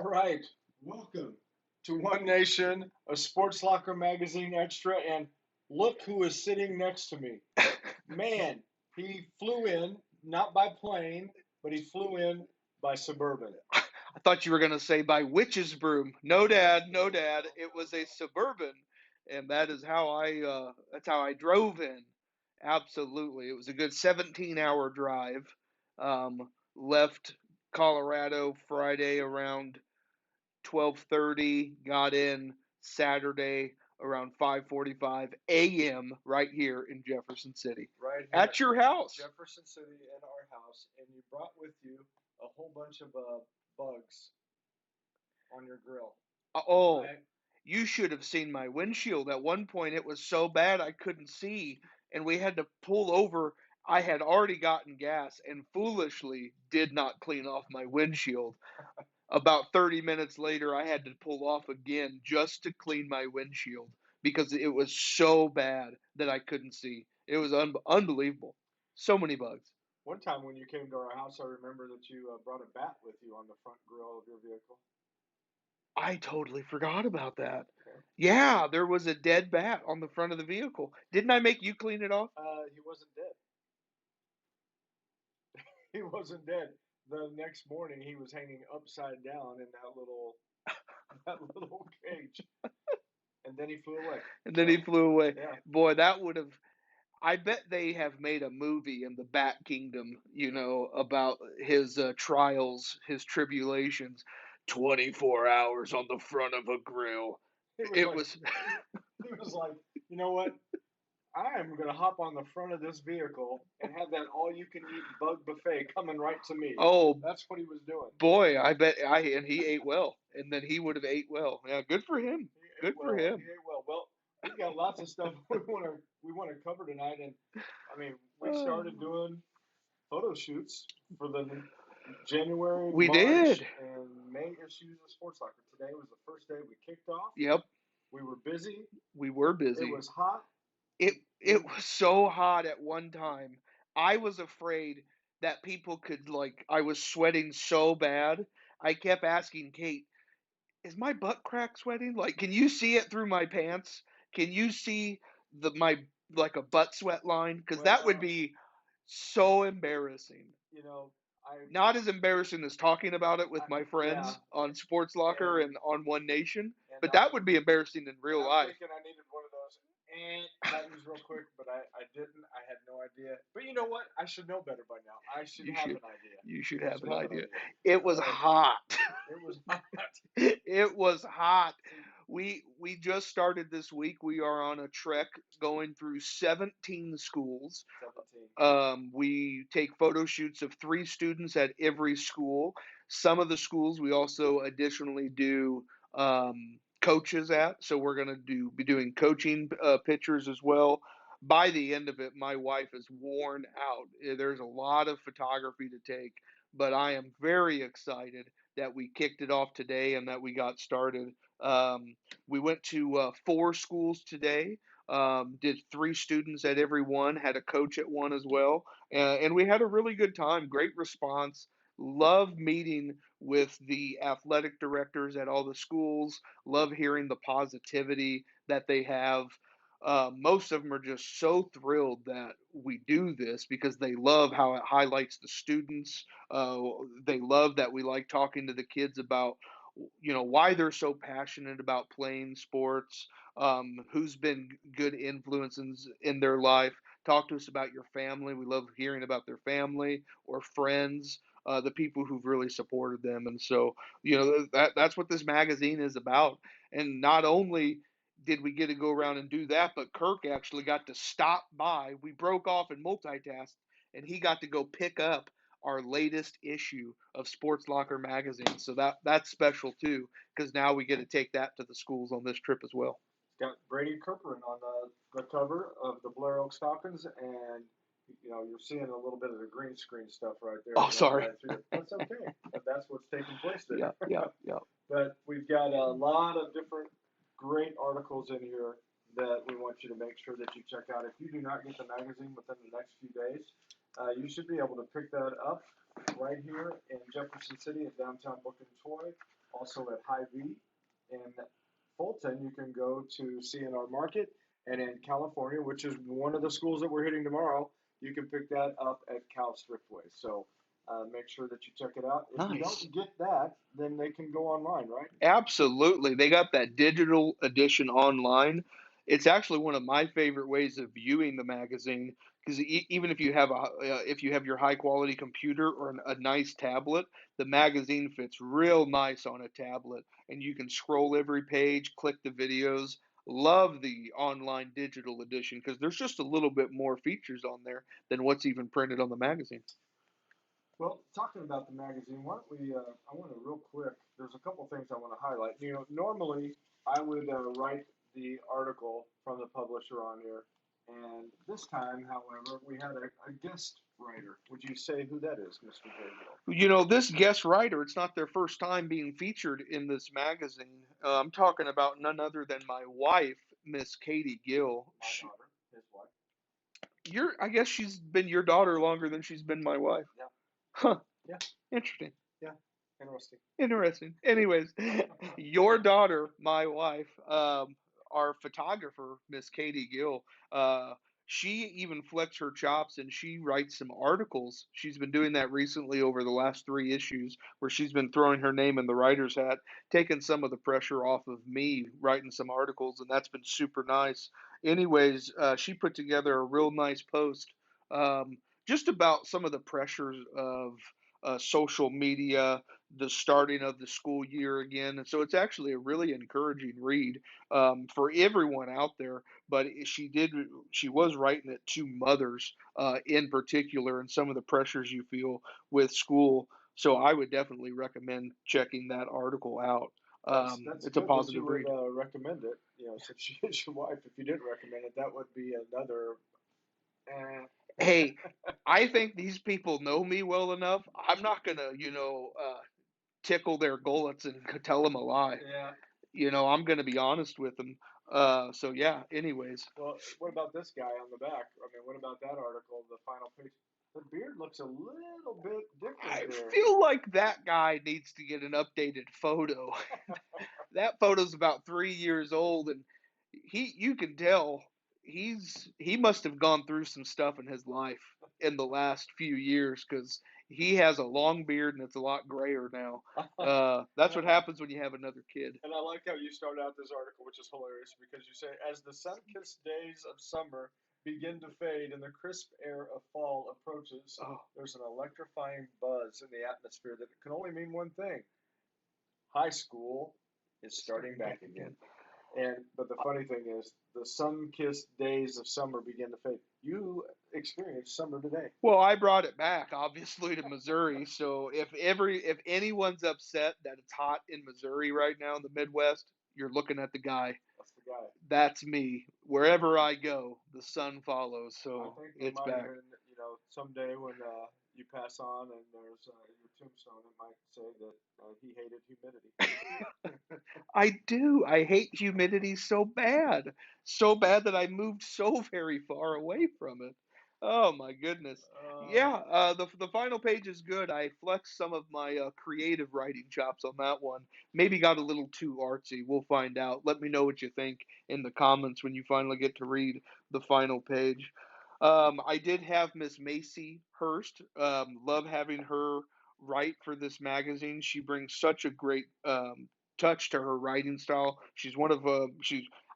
right. Welcome to One Nation, a Sports Locker magazine extra, and look who is sitting next to me. Man, he flew in, not by plane, but he flew in by Suburban. I thought you were going to say by witch's broom. No, Dad, no, Dad. It was a Suburban, and that's how I drove in. Absolutely, it was a good 17-hour drive. Left Colorado Friday around 12:30. Got in Saturday around 5:45 a.m. right here in Jefferson City Right here at your in house. Jefferson City in our house, and you brought with you a whole bunch of bugs on your grill. Oh, I you should have seen my windshield. At one point, it was so bad I couldn't see, and we had to pull over. I had already gotten gas and foolishly did not clean off my windshield. About 30 minutes later, I had to pull off again just to clean my windshield because it was so bad that I couldn't see. It was unbelievable. So many bugs. One time when you came to our house, I remember that you brought a bat with you on the front grill of your vehicle. I totally forgot about that. Okay. Yeah, there was a dead bat on the front of the vehicle. Didn't I make you clean it off? He wasn't dead. He wasn't dead. The next morning, he was hanging upside down in that little cage, and then he flew away. And then he So flew away. yeah, Boy, that would have. I bet they have made a movie in the Bat Kingdom, about his trials, his tribulations. 24 hours on the front of a grill. he was It like, was. he was like, you know what? I am gonna hop on the front of this vehicle and have that all-you-can-eat bug buffet coming right to me. Oh, That's what he was doing. boy, I bet. And he ate well. And then he would have ate well. Yeah, good for him. He ate Good for well. He him. ate well. Well, we've got lots of stuff we want to cover tonight, and I mean, we started Oh, doing photo shoots for the January, we March, did. and May issues of Sports Locker. Today was the first day we kicked off. Yep, We were busy. we were It busy. was hot. It was so hot at one time. I was afraid that people could I was sweating so bad. I kept asking Kate, "Is my butt crack sweating? Like, can you see it through my pants? Can you see the my like a butt sweat line? Because that would Well, be so embarrassing. you know, I, Not as embarrassing as talking about it with I my yeah, friends on Sports Locker and and on One Nation, and but that would be embarrassing in and real I'm life. thinking I needed one of those buttons real quick, but I didn't. I had no idea. But you know what? I should know better by now. I should You have should an idea. you should I have should an have an idea. idea. It was Uh, hot. it was hot. It was hot. See, We just started this week. We are on a trek going through 17 schools. 17. We take photo shoots of 3 students at every school. Some of the schools we also additionally do coaches at. So we're going to be doing coaching pictures as well. By the end of it, my wife is worn out. There's a lot of photography to take, but I am very excited that we kicked it off today and that we got started. We went to 4 schools today. Did 3 students at every one, had a coach at one as well, and we had a really good time. Great response. Love meeting with the athletic directors at all the schools. Love hearing the positivity that they have. Most of them are just so thrilled that we do this because they love how it highlights the students. They love that we like talking to the kids about why they're so passionate about playing sports, who's been good influences in their life. Talk to us about your family. We love hearing about their family or friends, the people who've really supported them. And so, that's what this magazine is about. And not only did we get to go around and do that, but Kirk actually got to stop by. We broke off and multitasked, and he got to go pick up our latest issue of Sports Locker magazine. So that's special too, because now we get to take that to the schools on this trip as well. It's got Brady Cooper on the cover of the Blair Oaks Falcons, and you're seeing a little bit of the green screen stuff right there Oh, running sorry. right through it. That's okay. But that's what's taking place Yeah, there. yeah, yeah. But we've got a lot of different great articles in here that we want you to make sure that you check out. If you do not get the magazine within the next few days, you should be able to pick that up right here in Jefferson City in downtown Book and Toy, also at Hy-Vee. In Fulton, you can go to CNR Market, and in California, which is one of the schools that we're hitting tomorrow, you can pick that up at Cal Striftway. So make sure that you check it out. If you Nice. don't get that, then they can go online, right? Absolutely. They got that digital edition online. It's actually one of my favorite ways of viewing the magazine because even if you have if you have your high quality computer or a nice tablet, the magazine fits real nice on a tablet and you can scroll every page, click the videos. Love the online digital edition because there's just a little bit more features on there than what's even printed on the magazine. Well, talking about the magazine, why don't we? I want to real quick. There's a couple things I want to highlight. Normally I would write the article from the publisher on here, and this time, however, we had a guest writer. Would you say who that is, Mr. J. Gill? This guest writer, it's not their first time being featured in this magazine. I'm talking about none other than my wife, Miss Katie Gill. My daughter, his wife. I guess she's been your daughter longer than she's been my wife. Yeah, Huh. yeah, Interesting. yeah. Interesting. Interesting. Anyways, your daughter, my wife, our photographer, Miss Katie Gill, she even flexed her chops and she writes some articles. She's been doing that recently over the last 3 issues, where she's been throwing her name in the writer's hat, taking some of the pressure off of me writing some articles, and that's been super nice. Anyways, she put together a real nice post, just about some of the pressures of social media, the starting of the school year again. And so it's actually a really encouraging read for everyone out there. But she was writing it to mothers in particular, and some of the pressures you feel with school. So I would definitely recommend checking that article out. That's It's a good that you positive would read. recommend it. Since she is your wife, if you didn't recommend it, that would be another. Eh. Hey, I think these people know me well enough. I'm not gonna, tickle their gullets and tell them a lie. Yeah. I'm going to be honest with them. So yeah. Anyways, Well, what about this guy on the back? I mean, what about that article? The final page. The beard looks a little bit different I there. feel like that guy needs to get an updated photo. That photo's about 3 years old, and you can tell he must have gone through some stuff in his life in the last few years because he has a long beard and it's a lot grayer now. and, That's I, what happens when you have another kid. and I like how you start out this article, which is hilarious because you say, as the sun-kissed days of summer begin to fade and the crisp air of fall approaches, Oh, there's an electrifying buzz in the atmosphere that can only mean one thing: high school is starting starting back back again. again. But the funny thing is, the sun-kissed days of summer begin to fade. You experienced summer today. Well, I brought it back, obviously, to Missouri. So if anyone's upset that it's hot in Missouri right now in the Midwest, you're looking at the guy. That's the guy. That's me. Wherever I go, the sun follows. I So think they it's might back. even, someday when you pass on and there's your tombstone, it might say that he hated humidity. I do. I hate humidity so bad. So bad that I moved so very far away from it. Oh my goodness. Uh, Yeah, the final page is good. I flexed some of my creative writing chops on that one. Maybe got a little too artsy. We'll find out. Let me know what you think in the comments when you finally get to read the final page. I did have Miss Macy Hurst. Love having her write for this magazine. She brings such a great touch to her writing style. She's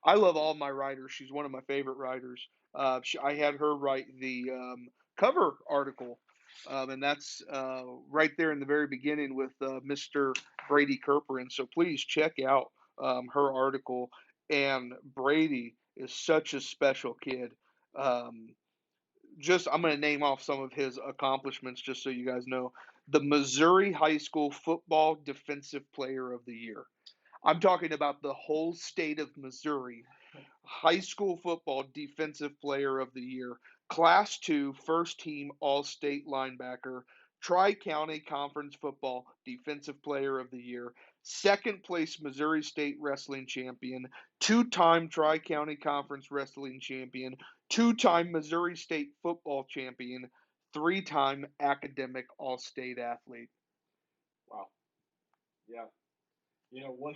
I love all my writers. She's one of my favorite writers. I had her write the cover article, and that's right there in the very beginning with Mr. Brady Kerperin. So please check out her article. And Brady is such a special kid. Um, I'm going to name off some of his accomplishments just so you guys know. The Missouri High School Football Defensive Player of the Year. I'm talking about the whole state of Missouri. High school football defensive player of the year, class 2 first team all state linebacker, Tri County Conference football defensive player of the year, second place Missouri State wrestling champion, two-time Tri County Conference wrestling champion, two-time Missouri State football champion, 3-time academic all-state athlete. Wow. Yeah. One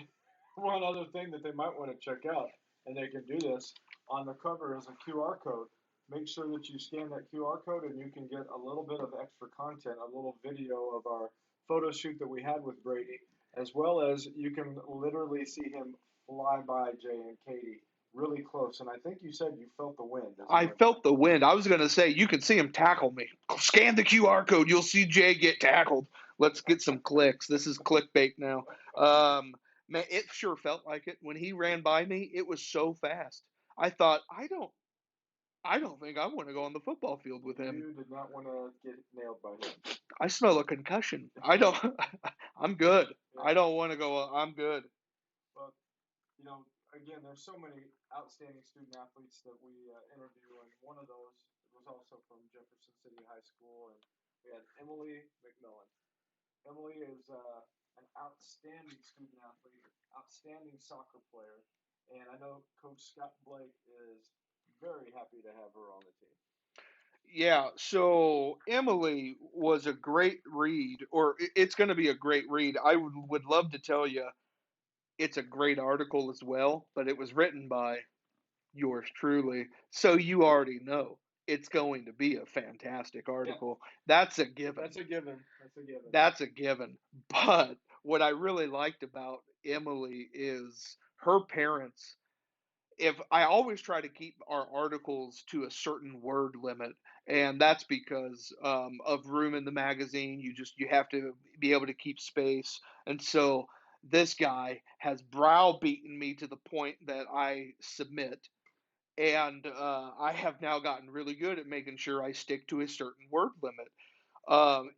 one other thing that they might want to check out, and they can do this on the cover is a QR code. Make sure that you scan that QR code, and you can get a little bit of extra content, a little video of our photo shoot that we had with Brady, as well as you can literally see him fly by Jay and Katie really close. And I think you said you felt the wind. Is that I right? felt the wind. I was going to say, you can see him tackle me. Scan the QR code. You'll see Jay get tackled. Let's get some clicks. This is clickbait now. Um, Man, it sure felt like it. When he ran by me, it was so fast. I thought, I don't think I want to go on the football field with him. You did not want to get nailed by him. I smell a concussion. I don't, I'm good. Yeah. I don't want to go. I'm good. Well, again, there's so many outstanding student athletes that we interview, and one of those was also from Jefferson City High School, and we had Emily McMillan. Emily is an outstanding student athlete, outstanding soccer player, and I know Coach Scott Blake is very happy to have her on the team. Yeah, so Emily was a great read, or it's going to be a great read. I would love to tell you it's a great article as well, but it was written by yours truly. So you already know it's going to be a fantastic Yeah, article. That's a given. that's a given. That's a given. That's a given. But what I really liked about Emily is her parents. If I always try to keep our articles to a certain word limit, and that's because of room in the magazine. You have to be able to keep space, and so this guy has browbeaten me to the point that I submit, and I have now gotten really good at making sure I stick to a certain word limit.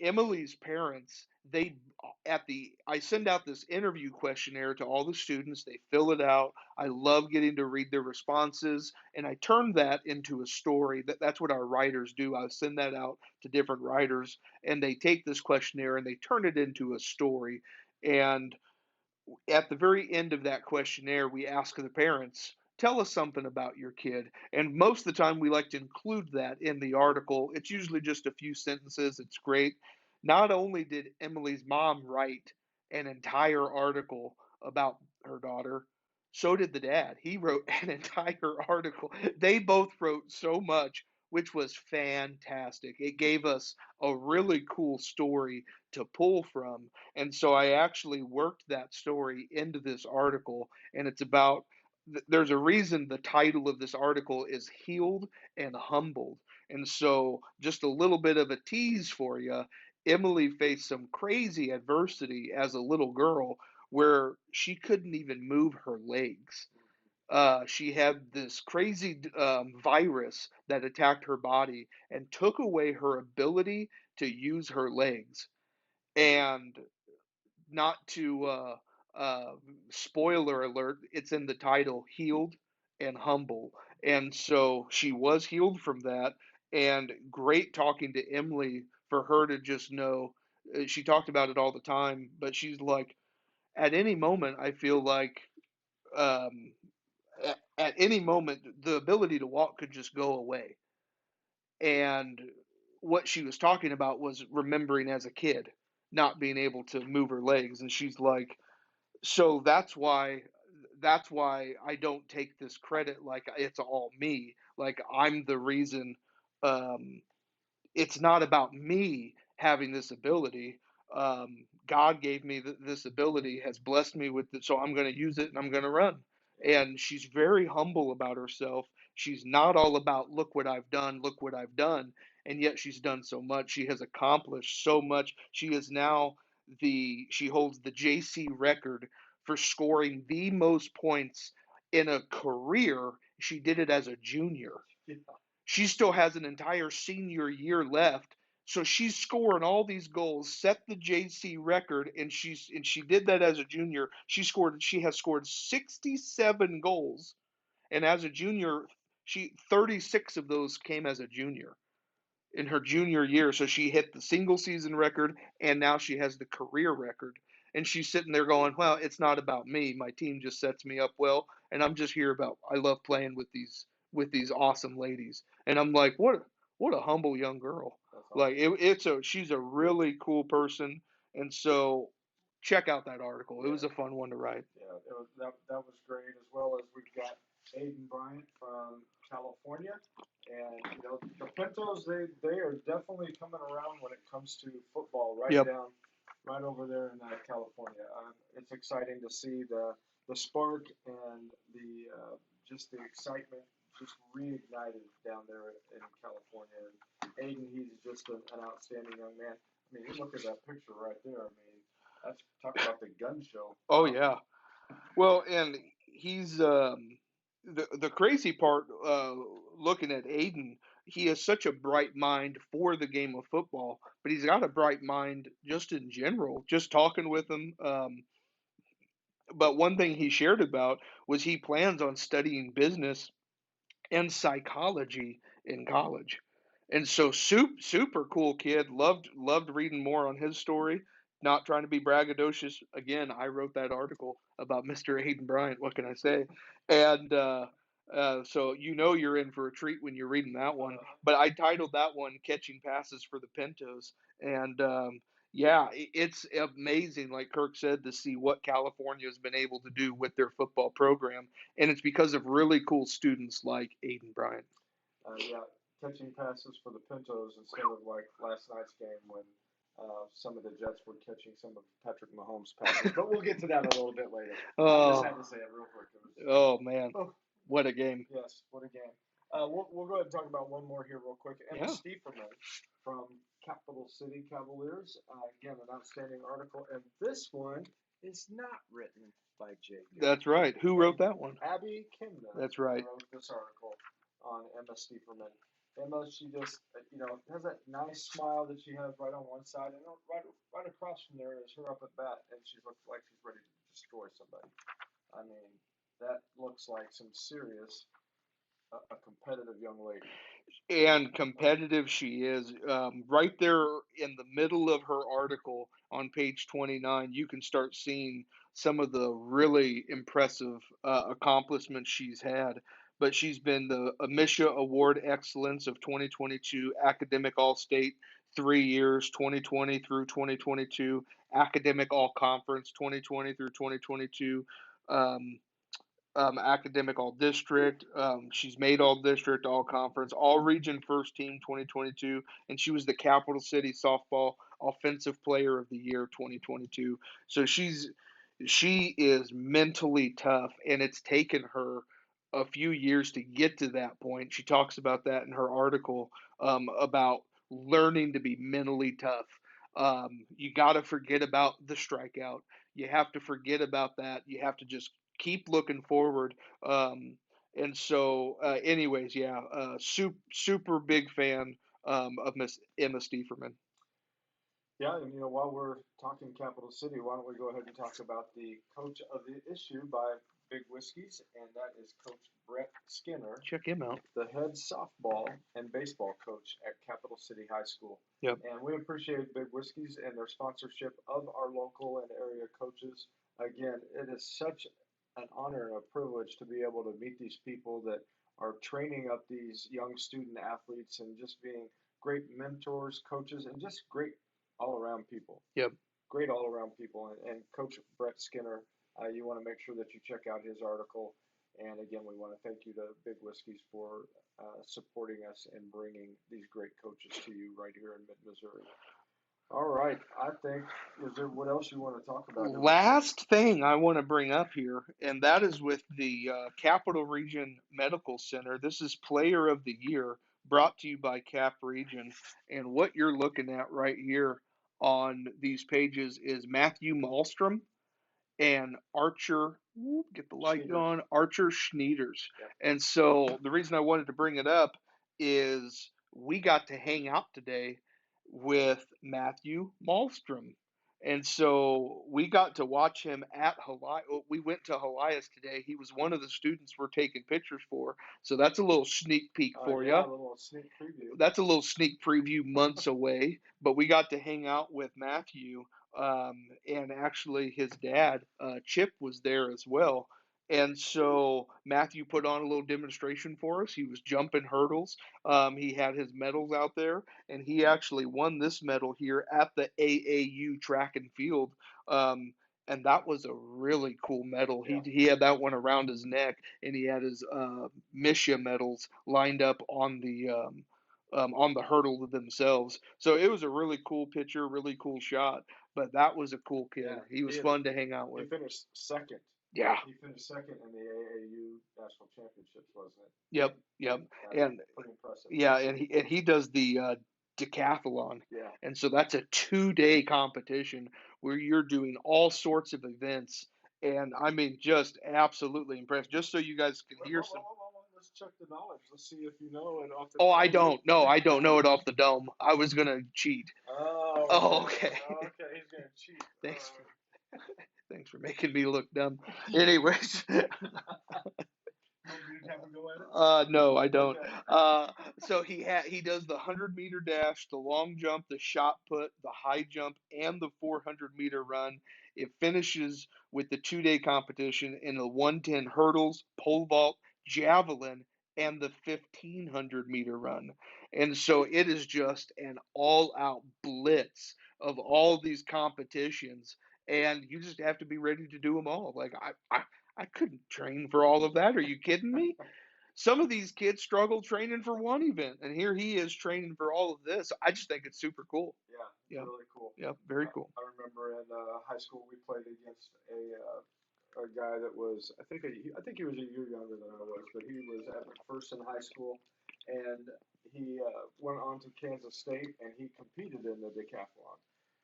Emily's parents, they at the I send out this interview questionnaire to all the students. They fill it out. I love getting to read their responses, and I turn that into a story. That's what our writers do. I send that out to different writers, and they take this questionnaire and they turn it into a story. And at the very end of that questionnaire, we ask the parents, tell us something about your kid. And most of the time, we like to include that in the article. It's usually just a few sentences. It's great. Not only did Emily's mom write an entire article about her daughter, so did the dad. He wrote an entire article. They both wrote so much, which was fantastic. It gave us a really cool story to pull from, and so I actually worked that story into this article, and it's about there's a reason the title of this article is Healed and Humbled. And so, just a little bit of a tease for you. Emily faced some crazy adversity as a little girl where she couldn't even move her legs. She had this crazy virus that attacked her body and took away her ability to use her legs. And not to uh, spoiler alert, it's in the title, healed and humble. And so she was healed from that. And great talking to Emily for her to just know. She talked about it all the time, but she's like, at any moment, I feel like um, at any moment, the ability to walk could just go away. And what she was talking about was remembering as a kid, not being able to move her legs. And she's like, so that's why I don't take this credit like it's all me. Like I'm the reason. Um, it's not about me having this ability. God gave me this ability, has blessed me with it, so I'm going to use it and I'm going to run. And she's very humble about herself. She's not all about, look what I've done, look what I've done. And yet she's done so much. She has accomplished so much. She is now she holds the JC record for scoring the most points in a career. She did it as a junior. Yeah. She still has an entire senior year left. So she's scoring all these goals, set the JC record, and she did that as a junior. She has scored 67 goals, and as a junior, she 36 of those came as a junior in her junior year. So she hit the single season record, and now she has the career record. And she's sitting there going, "Well, it's not about me. My team just sets me up well, and I'm just here about. I love playing with these awesome ladies." And I'm like, what a humble young girl. awesome. She's a really cool person, and so check out that article. It Yeah, was a fun one to write. yeah, that was great. As well as we've got Aiden Bryant from California, and the Pintos they are definitely coming around when it comes to football. Yep. Right over there in California. It's exciting to see the spark and the just the excitement just reignited down there in California. And Aiden, he's just an outstanding young man. I mean, you look at that picture right there. I mean, that's talk about the gun show. Oh Wow. yeah. Well, and he's the crazy part. Looking at Aiden, he has such a bright mind for the game of football, but he's got a bright mind just in general. Just talking with him, but one thing he shared about was he plans on studying business and psychology in college. And so super cool kid. Loved reading more on his story. Not trying to be braggadocious. Again, I wrote that article about Mr. Hayden Bryant. What can I say? And so you're in for a treat when you're reading that one. But I titled that one "Catching Passes for the Pintos," and yeah, it's amazing, like Kirk said, to see what California has been able to do with their football program, and it's because of really cool students like Aiden Bryant. Yeah, catching passes for the Pintos instead of like last night's game when some of the Jets were catching some of Patrick Mahomes' passes. But we'll get to that a little bit later. I just had Oh, to say it real quick. It was, oh man, oh, what a game! yes, what a game. We'll go ahead and talk about one more here real quick. Emma Yeah, Stieferman from Capital City Cavaliers. Again, an outstanding article. And this one is not written by JD. that's right. Who wrote that one? Abby Kimna That's right. wrote this article on Emma Stieferman. Emma, she just, has that nice smile that she has right on one side, and right across from there is her up at bat, and she looks like she's ready to destroy somebody. I mean, that looks like some serious, a competitive young lady. And competitive she is. Right there in the middle of her article on page 29, you can start seeing some of the really impressive accomplishments she's had. But she's been the Amisha Award Excellence of 2022, Academic All State 3 years, 2020 through 2022, Academic All Conference 2020 through 2022. Um, Academic All District. She's made All District, All Conference, All Region First Team 2022, and she was the Capital City Softball Offensive Player of the Year 2022. So she is mentally tough, and it's taken her a few years to get to that point. She talks about that in her article about learning to be mentally tough. You got to forget about the strikeout. You have to forget about that. You have to just keep looking forward. Anyways, yeah, super big fan of Miss Emma Stieferman. Yeah, and while we're talking Capital City, why don't we go ahead and talk about the coach of the issue by Big Whiskies, and that is Coach Brett Skinner, Check him out. the head softball and baseball coach at Capital City High School. Yep. And we appreciate Big Whiskies and their sponsorship of our local and area coaches. Again, it is such an honor and a privilege to be able to meet these people that are training up these young student athletes and just being great mentors, coaches, and just great all around people. Yep. Great all around people. And Coach Brett Skinner, you want to make sure that you check out his article. And again, we want to thank you to Big Whiskies for supporting us and bringing these great coaches to you right here in Mid Missouri. All right, I think is there what else you want to talk about here? Last thing I want to bring up here, and that is with the Capital Region Medical Center. This is Player of the Year brought to you by Cap Region. And what you're looking at right here on these pages is Matthew Malmstrom and Archer, get the light going, Archer Schneiders. Yep. And so the reason I wanted to bring it up is we got to hang out today with Matthew Malmstrom. And so we got to watch him at Hawaii. We went to Helias today. He was one of the students we're taking pictures for. So that's a little sneak peek for you. A little sneak preview. That's a little sneak preview months away. But we got to hang out with Matthew, and actually his dad, Chip, was there as well. And so Matthew put on a little demonstration for us. He was jumping hurdles. He had his medals out there, and he actually won this medal here at the AAU track and field. Um, and that was a really cool medal. Yeah. He had that one around his neck, and he had his Misha medals lined up on the hurdle themselves. So it was a really cool picture, really cool shot. But that was a cool kid. Yeah. He was fun to hang out He with. finished second. Yeah. He finished second in the AAU national championships, wasn't it? Yep. Yep. And Pretty impressive. yeah, and he does the decathlon. Yeah. And so that's a 2-day competition where you're doing all sorts of events. And I mean, just absolutely impressed. Just so you guys can hear some. Let's check the knowledge. Let's see if you know it off the Oh, I top. don't. No, I don't know it off the dome. I was gonna cheat. Oh, Oh, okay. Okay, he's gonna cheat. Thanks for thanks for making me look dumb. Anyways. No, I don't. Okay. So he does the 100-meter dash, the long jump, the shot put, the high jump, and the 400-meter run. It finishes with the 2-day competition in the 110 hurdles, pole vault, javelin, and the 1500-meter run. And so it is just an all-out blitz of all these competitions, and you just have to be ready to do them all. Like I couldn't train for all of that. Are you kidding me? Some of these kids struggle training for one event, and here he is training for all of this. I just think it's super cool. Yeah, really cool. Yeah, very cool. I remember in high school we played against a guy that was I think he was a year younger than I was, but he was at McPherson High School, and he went on to Kansas State and he competed in the decathlon,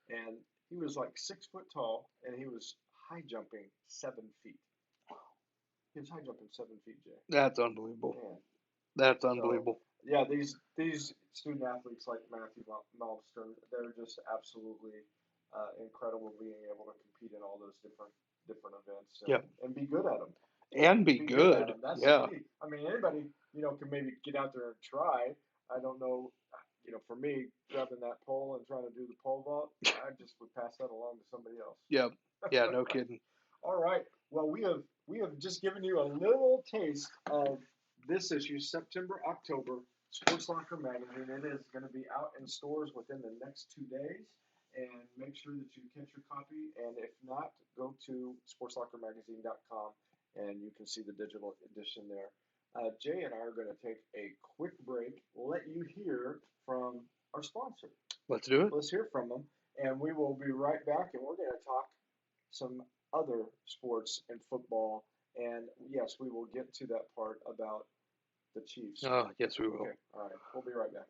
and he was like 6 foot tall and he was high jumping 7 feet. He was high jumping 7 feet, Jay. That's unbelievable. Man. That's unbelievable. So, yeah, these student athletes like Matthew Malmstern, they're just absolutely incredible being able to compete in all those different events and be good at them. And be good. At them. That's yeah. the key. I mean, anybody can maybe get out there and try. I don't know. For me, grabbing that pole and trying to do the pole vault, I just would pass that along to somebody else. Yeah. Yeah. No kidding. All right. Well, we have just given you a little taste of this issue, September, October, Sports Locker Magazine. It is going to be out in stores within the next 2 days, and make sure that you catch your copy. And if not, go to sportslockermagazine.com, and you can see the digital edition there. Jay and I are going to take a quick break. We'll let you hear from our sponsor. Let's do it. Let's hear from them, and we will be right back, and we're going to talk some other sports and football. And yes, we will get to that part about the Chiefs. Oh, yes, we will. Okay. All right. We'll be right back.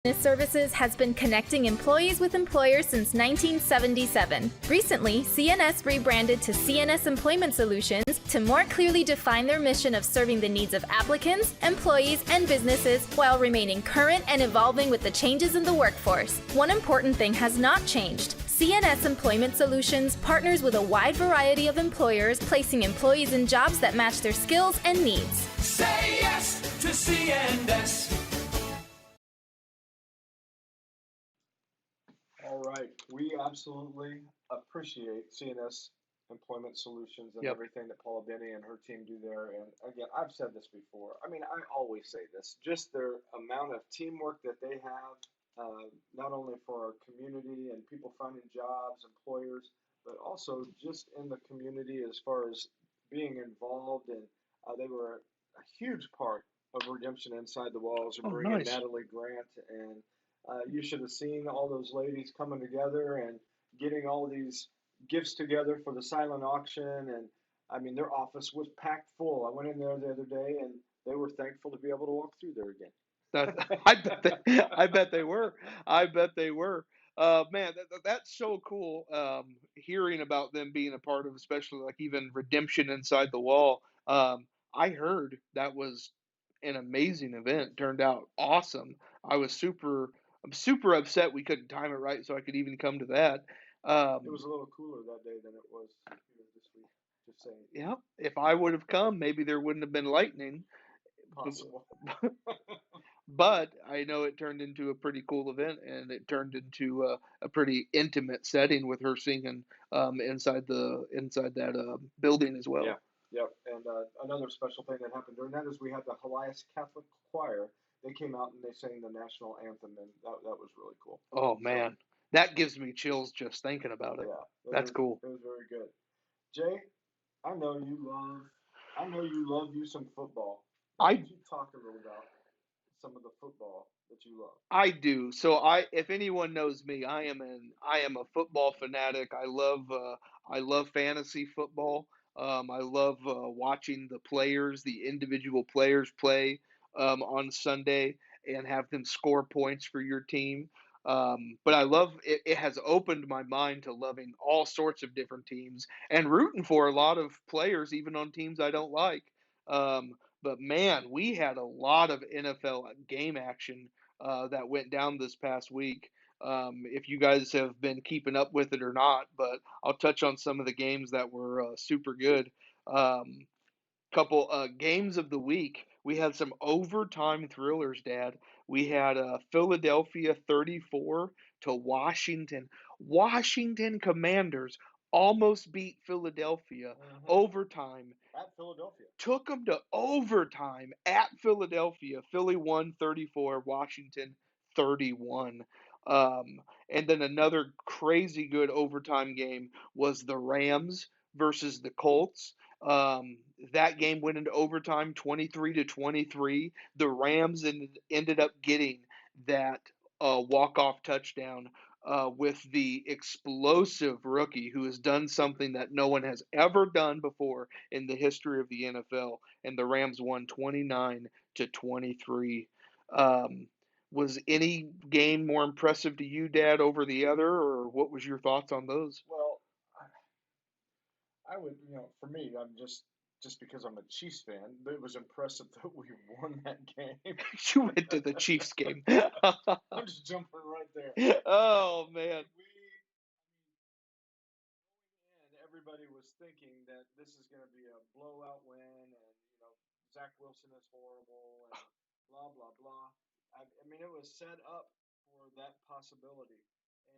Business Services has been connecting employees with employers since 1977. Recently, CNS rebranded to CNS Employment Solutions to more clearly define their mission of serving the needs of applicants, employees, and businesses while remaining current and evolving with the changes in the workforce. One important thing has not changed. CNS Employment Solutions partners with a wide variety of employers, placing employees in jobs that match their skills and needs. Say yes to CNS. All right. We absolutely appreciate CNS Employment Solutions and everything that Paula Denny and her team do there. And again, I've said this before. I mean, I always say this. Just their amount of teamwork that they have, not only for our community and people finding jobs, employers, but also just in the community as far as being involved. And they were a huge part of Redemption Inside the Walls and bringing Natalie Grant. And you should have seen all those ladies coming together and getting all these gifts together for the silent auction. And I mean, their office was packed full. I went in there the other day and they were thankful to be able to walk through there again. I bet they were. I bet they were. Man, that's so cool. Hearing about them being a part of, especially like even Redemption Inside the Wall. I heard that was an amazing event. Turned out awesome. I'm super upset we couldn't time it right so I could even come to that. It was a little cooler that day than it was this week. Just saying. Yeah, if I would have come, maybe there wouldn't have been lightning. Possible. But I know it turned into a pretty cool event, and it turned into a pretty intimate setting with her singing inside that building as Yeah, well. yep. And another special thing that happened during that is we had the Helias Catholic Choir. They came out and they sang the national anthem, and that was really cool. Oh So man, that gives me chills just thinking about it. yeah, That's cool. it was very good. Jay, I know you love I know you love you some football. Why I don't you talk a little about some of the football that you love? I do. So if anyone knows me, I am a football fanatic. I love fantasy football. I love watching the players, the individual players play on Sunday and have them score points for your team. But I love it. It has opened my mind to loving all sorts of different teams and rooting for a lot of players, even on teams I don't like. But man, we had a lot of NFL game action that went down this past week. If you guys have been keeping up with it or not, but I'll touch on some of the games that were super good. Um, Couple games of the week. We had some overtime thrillers, Dad. We had Philadelphia 34 to Washington. Washington Commanders almost beat Philadelphia Mm-hmm. overtime, At Philadelphia. took them to overtime at Philadelphia. Philly won 34, Washington 31. And then another crazy good overtime game was the Rams versus the Colts. That game went into overtime 23 to 23. The Rams ended up getting that walk-off touchdown with the explosive rookie who has done something that no one has ever done before in the history of the NFL, and the Rams won 29 to 23. Um, was any game more impressive to you, Dad, over the other, or what was your thoughts on those? Well, I would, for me, just because I'm a Chiefs fan, it was impressive that we won that game. You went to the Chiefs game. I'm just jumping right there. Oh man. And everybody was thinking that this is going to be a blowout win, and Zach Wilson is horrible, and blah blah blah. I mean, it was set up for that possibility.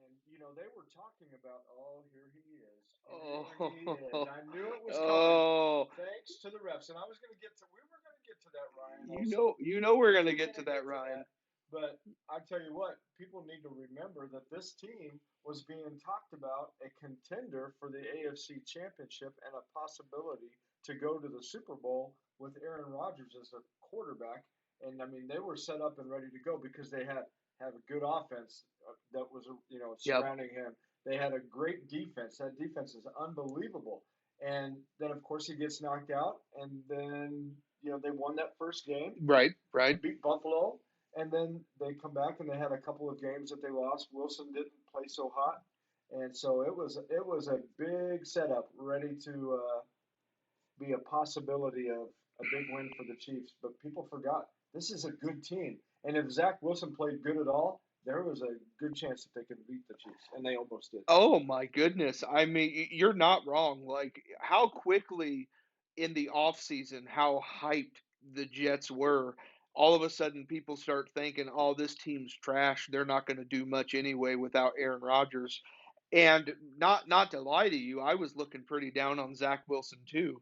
And they were talking about, oh, here he is, here he is. Oh, I knew it was coming, oh, thanks to the refs. And we were going to get to that, Ryan. you know we're We gonna were get going to to that, get to Ryan. that. But I tell you what, people need to remember that this team was being talked about a contender for the AFC Championship and a possibility to go to the Super Bowl with Aaron Rodgers as a quarterback. And I mean, they were set up and ready to go because they have a good offense that was Yep. surrounding him. They had a great defense. That defense is unbelievable. And then of course he gets knocked out, and then they won that first game, Right, right. beat Buffalo, and then they come back and they had a couple of games that they lost. Wilson didn't play so hot, and so it was a big setup, ready to be a possibility of a big win for the Chiefs. But people forgot this is a good team, and if Zach Wilson played good at all, there was a good chance that they could beat the Chiefs, and they almost did. Oh my goodness. I mean, you're not wrong. Like how quickly in the off season, how hyped the Jets were. All of a sudden people start thinking, "Oh, this team's trash. They're not going to do much anyway without Aaron Rodgers." And not to lie to you, I was looking pretty down on Zach Wilson too.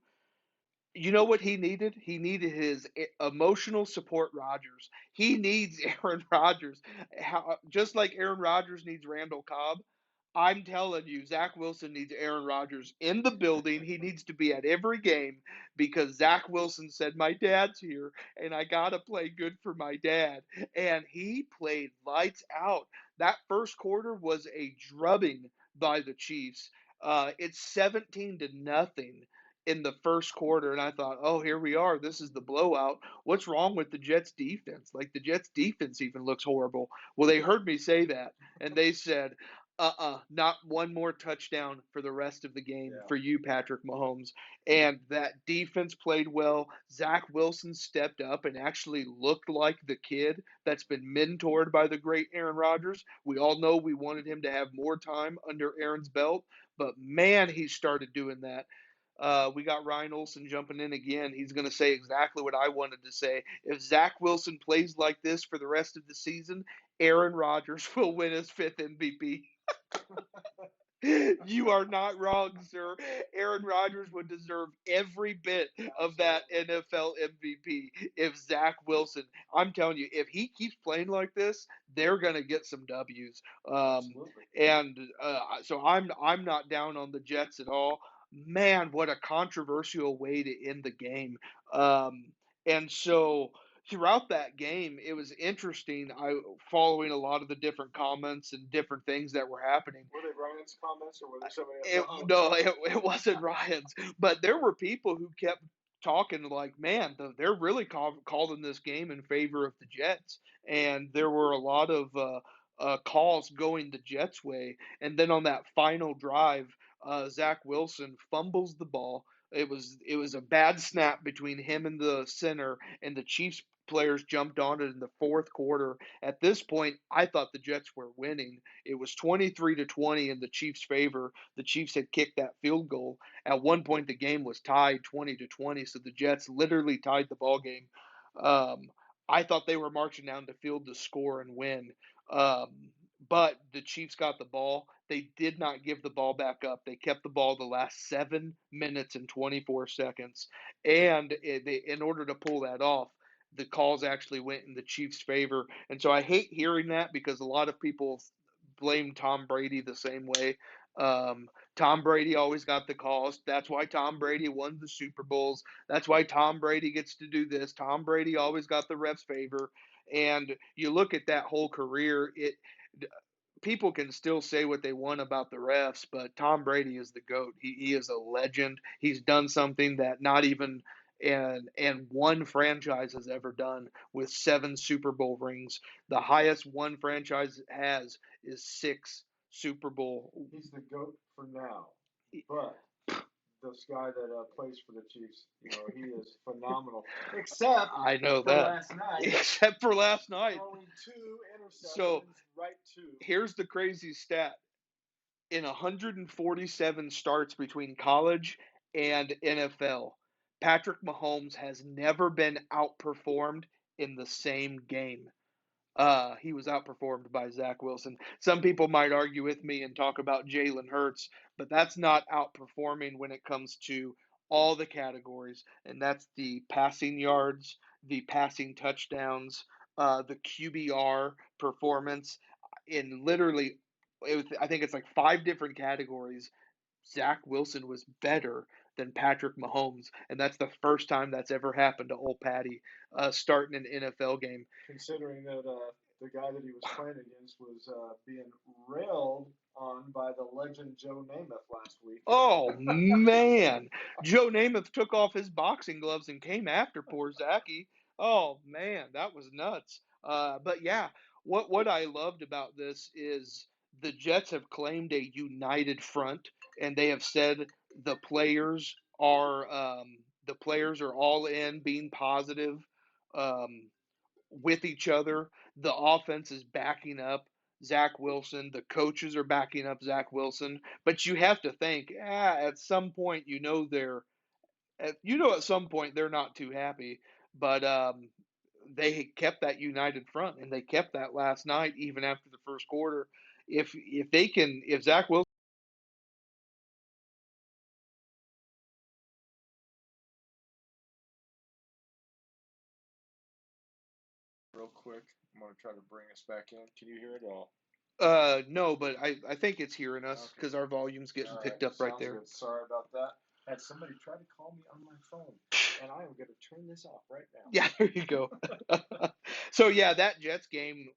You know what he needed? He needed his emotional support Rodgers. He needs Aaron Rodgers. Just like Aaron Rodgers needs Randall Cobb, I'm telling you, Zach Wilson needs Aaron Rodgers in the building. He needs to be at every game because Zach Wilson said, "My dad's here and I got to play good for my dad." And he played lights out. That first quarter was a drubbing by the Chiefs. It's 17 to nothing in the first quarter, and I thought, oh, here we are. This is the blowout. What's wrong with the Jets defense? Like the Jets defense even looks horrible. Well, they heard me say that, and they said, not one more touchdown for the rest of the game Yeah. for you, Patrick Mahomes. And that defense played well. Zach Wilson stepped up and actually looked like the kid that's been mentored by the great Aaron Rodgers. We all know we wanted him to have more time under Aaron's belt, but man, he started doing that. We got Ryan Olson jumping in again. He's going to say exactly what I wanted to say. If Zach Wilson plays like this for the rest of the season, Aaron Rodgers will win his 5th MVP. You are not wrong, sir. Aaron Rodgers would deserve every bit of that NFL MVP if Zach Wilson. I'm telling you, if he keeps playing like this, they're gonna get some W's. And so I'm not down on the Jets at all. Man, what a controversial way to end the game. And so throughout that game, it was interesting. I following a lot of the different comments and different things that were happening. Were they Ryan's comments or were they somebody else? No, it wasn't Ryan's, but there were people who kept talking like, man, they're really calling this game in favor of the Jets, and there were a lot of calls going the Jets' way. And then on that final drive, Zach Wilson fumbles the ball. It was a bad snap between him and the center, and the Chiefs players jumped on it in the fourth quarter. At this point, I thought the Jets were winning. It was 23-20 in the Chiefs' favor. The Chiefs had kicked that field goal. At one point, the game was tied 20-20, so the Jets literally tied the ball game. I thought they were marching down the field to score and win. But the Chiefs got the ball. They did not give the ball back up. They kept the ball the last 7 minutes and 24 seconds. And in order to pull that off, the calls actually went in the Chiefs' favor. And so I hate hearing that because a lot of people blame Tom Brady the same way. Tom Brady always got the calls. That's why Tom Brady won the Super Bowls. That's why Tom Brady gets to do this. Tom Brady always got the refs' favor. And you look at that whole career, people can still say what they want about the refs, but Tom Brady is the GOAT. He is a legend. He's done something that not even and one franchise has ever done with 7 Super Bowl rings. The highest one franchise has is 6 Super Bowl. He's the GOAT for now, but this guy that plays for the Chiefs, he is phenomenal. Except I know for that. last night. Except for last night. Throwing 2 interceptions So right to. here's the crazy stat. In 147 starts between college and NFL, Patrick Mahomes has never been outperformed in the same game. He was outperformed by Zach Wilson. Some people might argue with me and talk about Jalen Hurts, but that's not outperforming when it comes to all the categories, and that's the passing yards, the passing touchdowns, the QBR performance, in literally, I think it's like 5 different categories. Zach Wilson was better than Patrick Mahomes, and that's the first time that's ever happened to old Patty starting an NFL game. Considering that the guy that he was playing against was being railed on by the legend Joe Namath last week. Oh man, Joe Namath took off his boxing gloves and came after poor Zachy. Oh man, that was nuts. But yeah, what I loved about this is the Jets have claimed a united front, and they have said the players are all in, being positive with each other. The offense is backing up Zach Wilson. The coaches are backing up Zach Wilson. But you have to think, at some point, at some point they're not too happy. But they kept that united front, and they kept that last night, even after the first quarter. If Zach Wilson. Real quick, I'm going to try to bring us back in. Can you hear it all? No, but I think it's hearing us because our volume's getting picked up right there. Good. Sorry about that. Had somebody try to call me on my phone, and I am going to turn this off right now. Yeah, there you go. So yeah, that Jets game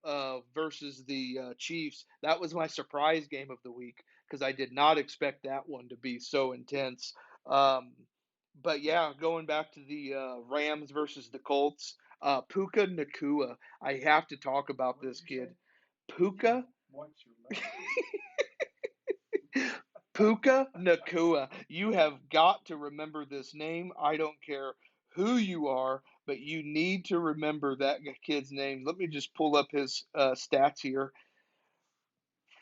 versus the Chiefs, that was my surprise game of the week because I did not expect that one to be so intense. But yeah, going back to the Rams versus the Colts, Puka Nakua. I have to talk about this kid. Puka. Watch your mouth. Puka Nakua. You have got to remember this name. I don't care who you are, but you need to remember that kid's name. Let me just pull up his stats here.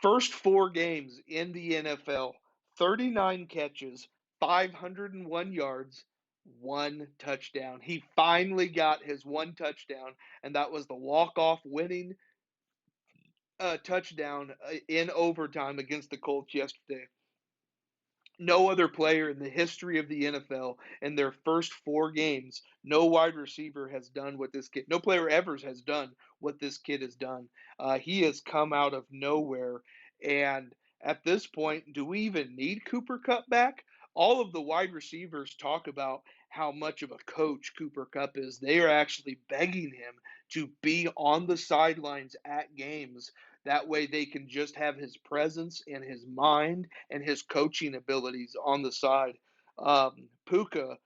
First 4 games in the NFL, 39 catches, 501 yards, 1 touchdown. He finally got his 1 touchdown, and that was the walk-off winning touchdown in overtime against the Colts yesterday. No other player in the history of the NFL in their first 4 games, no wide receiver has done what this kid, no player ever has done what this kid has done. He has come out of nowhere. And at this point, do we even need Cooper Kupp back? All of the wide receivers talk about how much of a coach Cooper Kupp is. They are actually begging him to be on the sidelines at games. That way they can just have his presence and his mind and his coaching abilities on the side. Puka,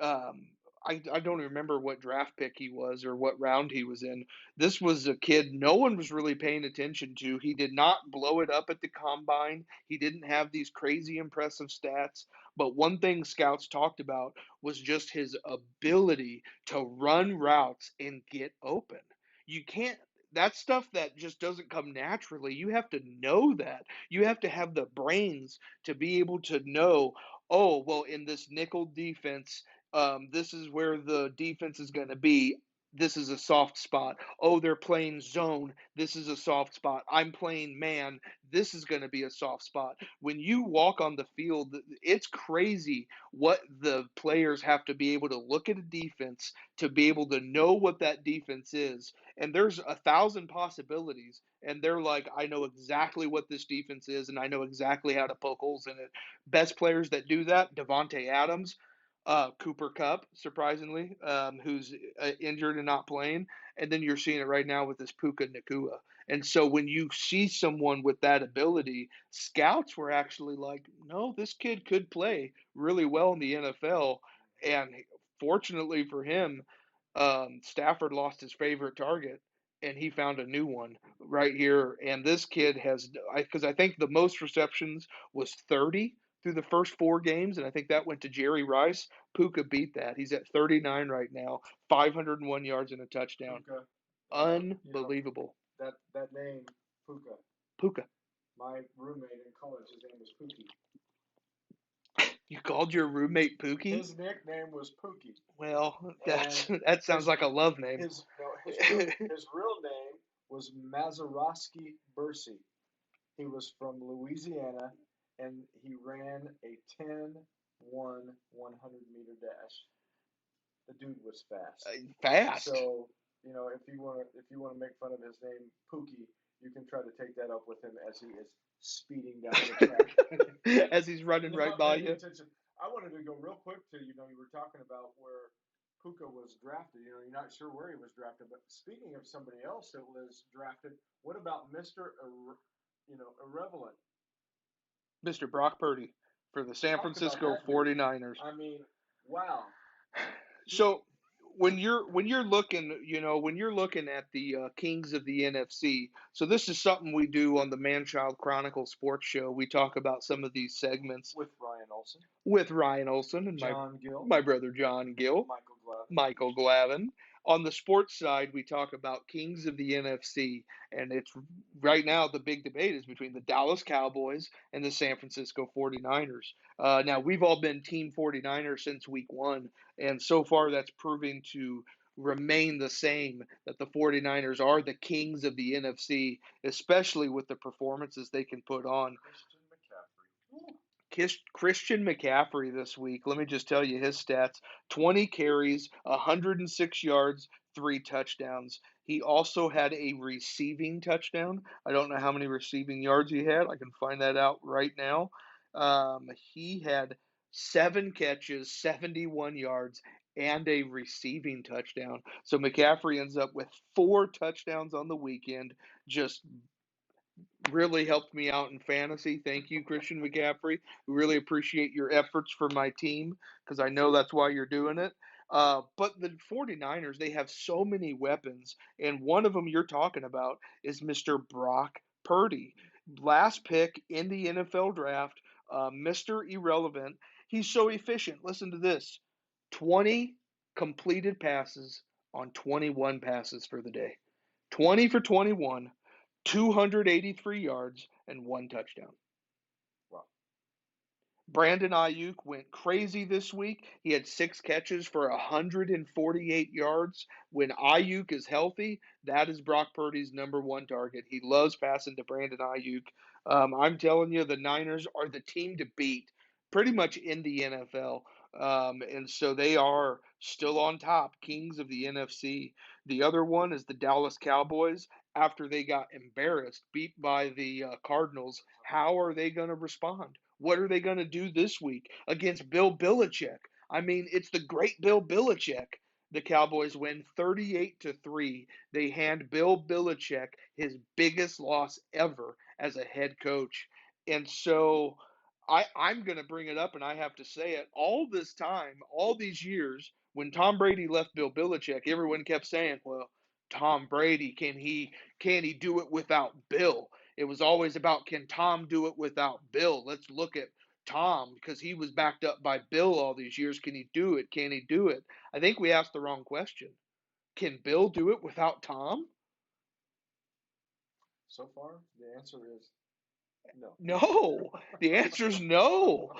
um, I don't remember what draft pick he was or what round he was in. This was a kid no one was really paying attention to. He did not blow it up at the combine. He didn't have these crazy impressive stats. But one thing scouts talked about was just his ability to run routes and get open. You can't That's stuff that just doesn't come naturally. You have to know that. You have to have the brains to be able to know, oh, well, in this nickel defense, this is where the defense is going to be. This is a soft spot. Oh, they're playing zone. This is a soft spot. I'm playing man. This is going to be a soft spot. When you walk on the field, it's crazy what the players have to be able to look at a defense to be able to know what that defense is. And there's 1,000 possibilities. And they're like, I know exactly what this defense is, and I know exactly how to poke holes in it. Best players that do that, Devontae Adams, Cooper Kupp, surprisingly, who's injured and not playing. And then you're seeing it right now with this Puka Nakua. And so when you see someone with that ability, scouts were actually like, no, this kid could play really well in the NFL. And fortunately for him, Stafford lost his favorite target and he found a new one right here. And this kid has, because I think the most receptions was 30 through the first 4 games, and I think that went to Jerry Rice. Puka beat that. He's at 39 right now, 501 yards and a touchdown. Puka, Unbelievable. that name, Puka. Puka. My roommate in college, his name was Pookie. You called your roommate Pookie? His nickname was Pookie. Well, that sounds like a love name. His real name was Mazeroski Bursey. He was from Louisiana, and he ran a 10-1 100-meter dash. The dude was fast. Fast. So if you want to make fun of his name, Pookie, you can try to take that up with him as he is speeding down the track. As he's running right by you. Attention. I wanted to go real quick to, you were talking about where Puka was drafted. You're not sure where he was drafted. But speaking of somebody else that was drafted, what about Mr. Irrelevant? Mr. Brock Purdy for the San Francisco 49ers. I mean, wow. So when you're looking at the Kings of the NFC, so this is something we do on the Man Child Chronicle Sports Show. We talk about some of these segments with Ryan Olson and John Gill, my brother John Gill, Michael Glavin. On the sports side, we talk about Kings of the NFC, and it's right now the big debate is between the Dallas Cowboys and the San Francisco 49ers. Now, we've all been Team 49ers since week 1, and so far that's proving to remain the same, that the 49ers are the Kings of the NFC, especially with the performances they can put on. Christian McCaffrey this week, let me just tell you his stats: 20 carries, 106 yards, 3 touchdowns. He also had a receiving touchdown. I don't know how many receiving yards he had. I can find that out right now. He had 7 catches, 71 yards, and a receiving touchdown. So McCaffrey ends up with 4 touchdowns on the weekend. Just really helped me out in fantasy. Thank you, Christian McCaffrey. We really appreciate your efforts for my team because I know that's why you're doing it. But the 49ers, they have so many weapons, and one of them you're talking about is Mr. Brock Purdy. Last pick in the NFL draft, Mr. Irrelevant. He's so efficient. Listen to this: 20 completed passes on 21 passes for the day. 20 for 21. 283 yards and 1 touchdown. Wow. Brandon Ayuk went crazy this week. He had 6 catches for 148 yards. When Ayuk is healthy, that is Brock Purdy's number one target. He loves passing to Brandon Ayuk. I'm telling you, the Niners are the team to beat pretty much in the NFL. And so they are still on top, kings of the NFC. The other one is the Dallas Cowboys. After they got embarrassed, beat by the Cardinals, how are they going to respond? What are they going to do this week against Bill Belichick? I mean, it's the great Bill Belichick. The Cowboys win 38-3. They hand Bill Belichick his biggest loss ever as a head coach. And so I'm going to bring it up, and I have to say it. All this time, all these years, when Tom Brady left Bill Belichick, everyone kept saying, well, Tom Brady, can he do it without Bill? It was always about, can Tom do it without Bill? Let's look at Tom because he was backed up by Bill all these years. Can he do it? Can he do it? I think we asked the wrong question. Can Bill do it without Tom? So far, the answer is no. No. The answer is no.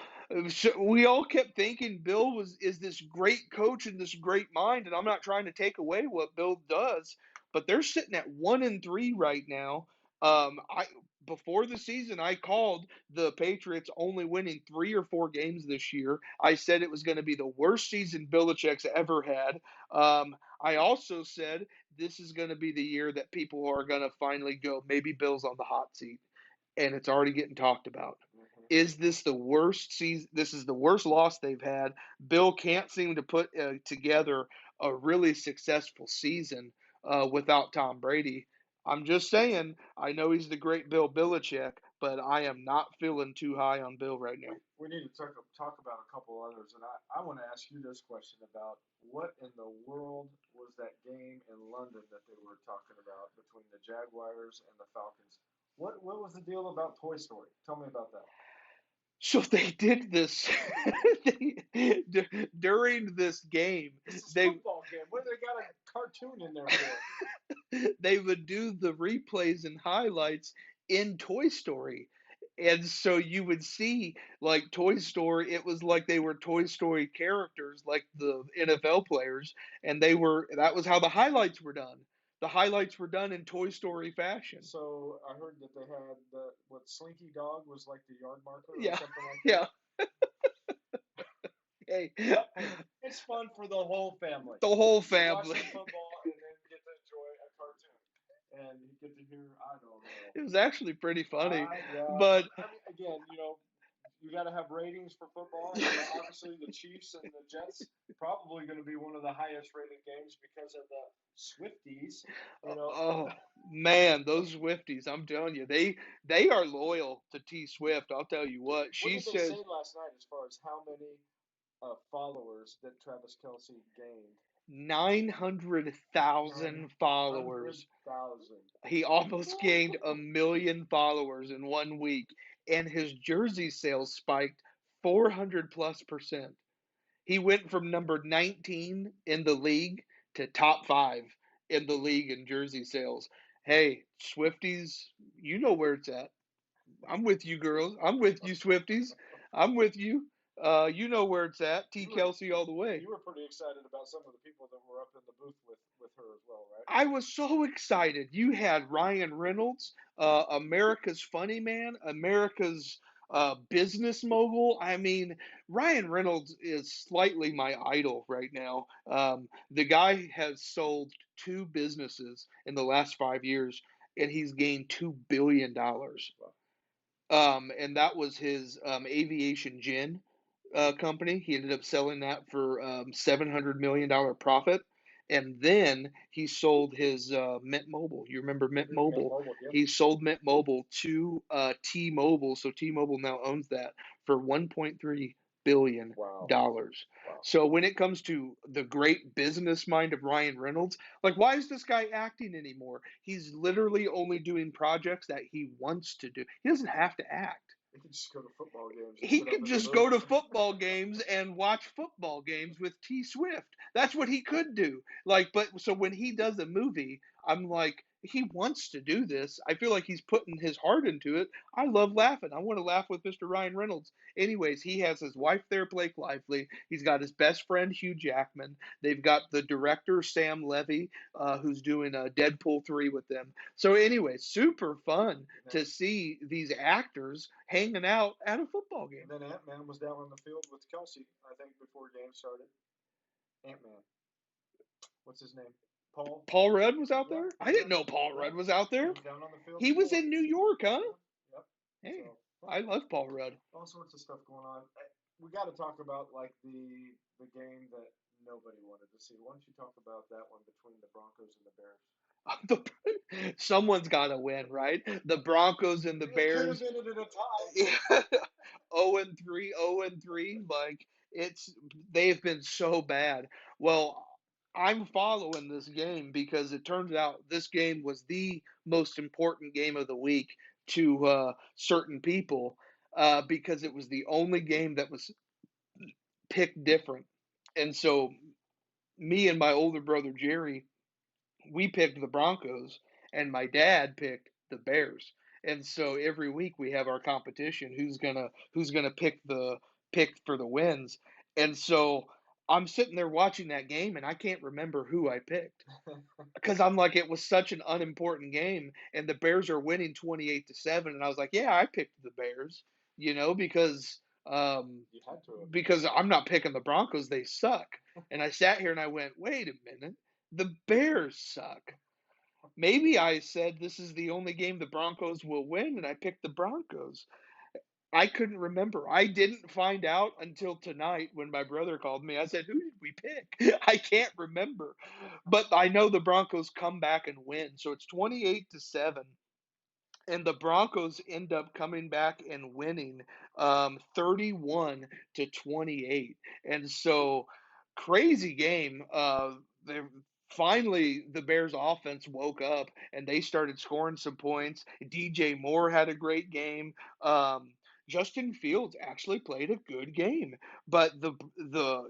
We all kept thinking Bill is this great coach and this great mind, and I'm not trying to take away what Bill does, but they're sitting at 1-3 right now. I Before the season, I called the Patriots only winning 3 or 4 games this year. I said it was going to be the worst season Belichick's ever had. I also said this is going to be the year that people are going to finally go, maybe Bill's on the hot seat, and it's already getting talked about. Is this the worst season? This is the worst loss they've had. Bill can't seem to put together a really successful season without Tom Brady. I'm just saying, I know he's the great Bill Belichick, but I am not feeling too high on Bill right now. We need to talk about a couple others, and I want to ask you this question about what in the world was that game in London that they were talking about between the Jaguars and the Falcons? What was the deal about Toy Story? Tell me about that. So they did this during this game. This is They football game. What do they got a cartoon in there for? they would do the replays and highlights in Toy Story. And so you would see like Toy Story, it was like they were Toy Story characters, like the NFL players, and that was how the highlights were done. The highlights were done in Toy Story fashion. So I heard that they had what Slinky Dog was like the yard marker or Yeah, something like yeah. that. Hey, Hey, it's fun for the whole family. the whole Watch family. some football and then get to enjoy a cartoon, and you get to hear I don't It know. was actually pretty funny, Yeah. but I mean, again, you got to have ratings for football. And obviously, the Chiefs and the Jets probably going to be one of the highest rated games because of the Swifties. oh man, those Swifties! I'm telling you, they are loyal to T Swift. I'll tell you what. What She did they say says last night as far as how many followers that Travis Kelsey gained? 900,000 followers. 100,000. He almost gained 1 million followers in 1 week, and his jersey sales spiked 400+%. He went from number 19 in the league to top 5 in the league in jersey sales. Hey, Swifties, you know where it's at. I'm with you, girls. I'm with you, Swifties. I'm with you. You know where it's at. T. Kelsey all the way. You were pretty excited about some of the people that were up in the booth with her as well, right? I was so excited. You had Ryan Reynolds, America's funny man, America's business mogul. I mean, Ryan Reynolds is slightly my idol right now. The guy has sold 2 businesses in the last 5 years, and he's gained $2 billion. And that was his aviation gin company. He ended up selling that for $700 million profit. And then he sold his Mint Mobile. You remember Mint Mobile? Yep. He sold Mint Mobile to T-Mobile, so T-Mobile now owns that for $1.3 billion. Wow. So when it comes to the great business mind of Ryan Reynolds, like why is this guy acting anymore? He's literally only doing projects that he wants to do. He doesn't have to act. He could just go to football games. He could just go to football games and watch football games with T Swift. That's what he could do. Like, but so when he does a movie, I'm like, he wants to do this. I feel like he's putting his heart into it. I love laughing. I want to laugh with Mr. Ryan Reynolds. Anyways, he has his wife there, Blake Lively. He's got his best friend, Hugh Jackman. They've got the director, Sam Levy, who's doing Deadpool 3 with them. So, anyway, super fun to see these actors hanging out at a football game. And then Ant-Man was down on the field with Kelsey, I think, before game started. Ant-Man. What's his name? Paul? Paul Rudd was out Yeah, there? he I was didn't out know there. Paul Yeah. Rudd was out He there. was down on the field. He was today. in New York, huh? Yep. Hey, So, I love Paul Rudd. all sorts of stuff going on. We got to talk about like the game that nobody wanted to see. Why don't you talk about that one between the Broncos and the Bears? Someone's got to win, right? The Broncos and the It could have Bears. been at a tie. 0-3, 0-3. Like they've been so bad. Well, I'm following this game because it turns out this game was the most important game of the week to certain people because it was the only game that was picked different. And so me and my older brother Jerry, we picked the Broncos, and my dad picked the Bears. And so every week we have our competition who's gonna pick for the wins. And so I'm sitting there watching that game, and I can't remember who I picked because I'm like it was such an unimportant game, and the Bears are winning 28-7, and I was like, yeah, I picked the Bears, because You had to have. because I'm not picking the Broncos, they suck. And I sat here and I went, wait a minute, the Bears suck. Maybe I said this is the only game the Broncos will win, and I picked the Broncos. I couldn't remember. I didn't find out until tonight when my brother called me. I said, who did we pick? I can't remember. But I know the Broncos come back and win. So it's 28-7. And the Broncos end up coming back and winning 31-28. And so crazy game. They finally the Bears offense woke up and they started scoring some points. DJ Moore had a great game. Justin Fields actually played a good game, but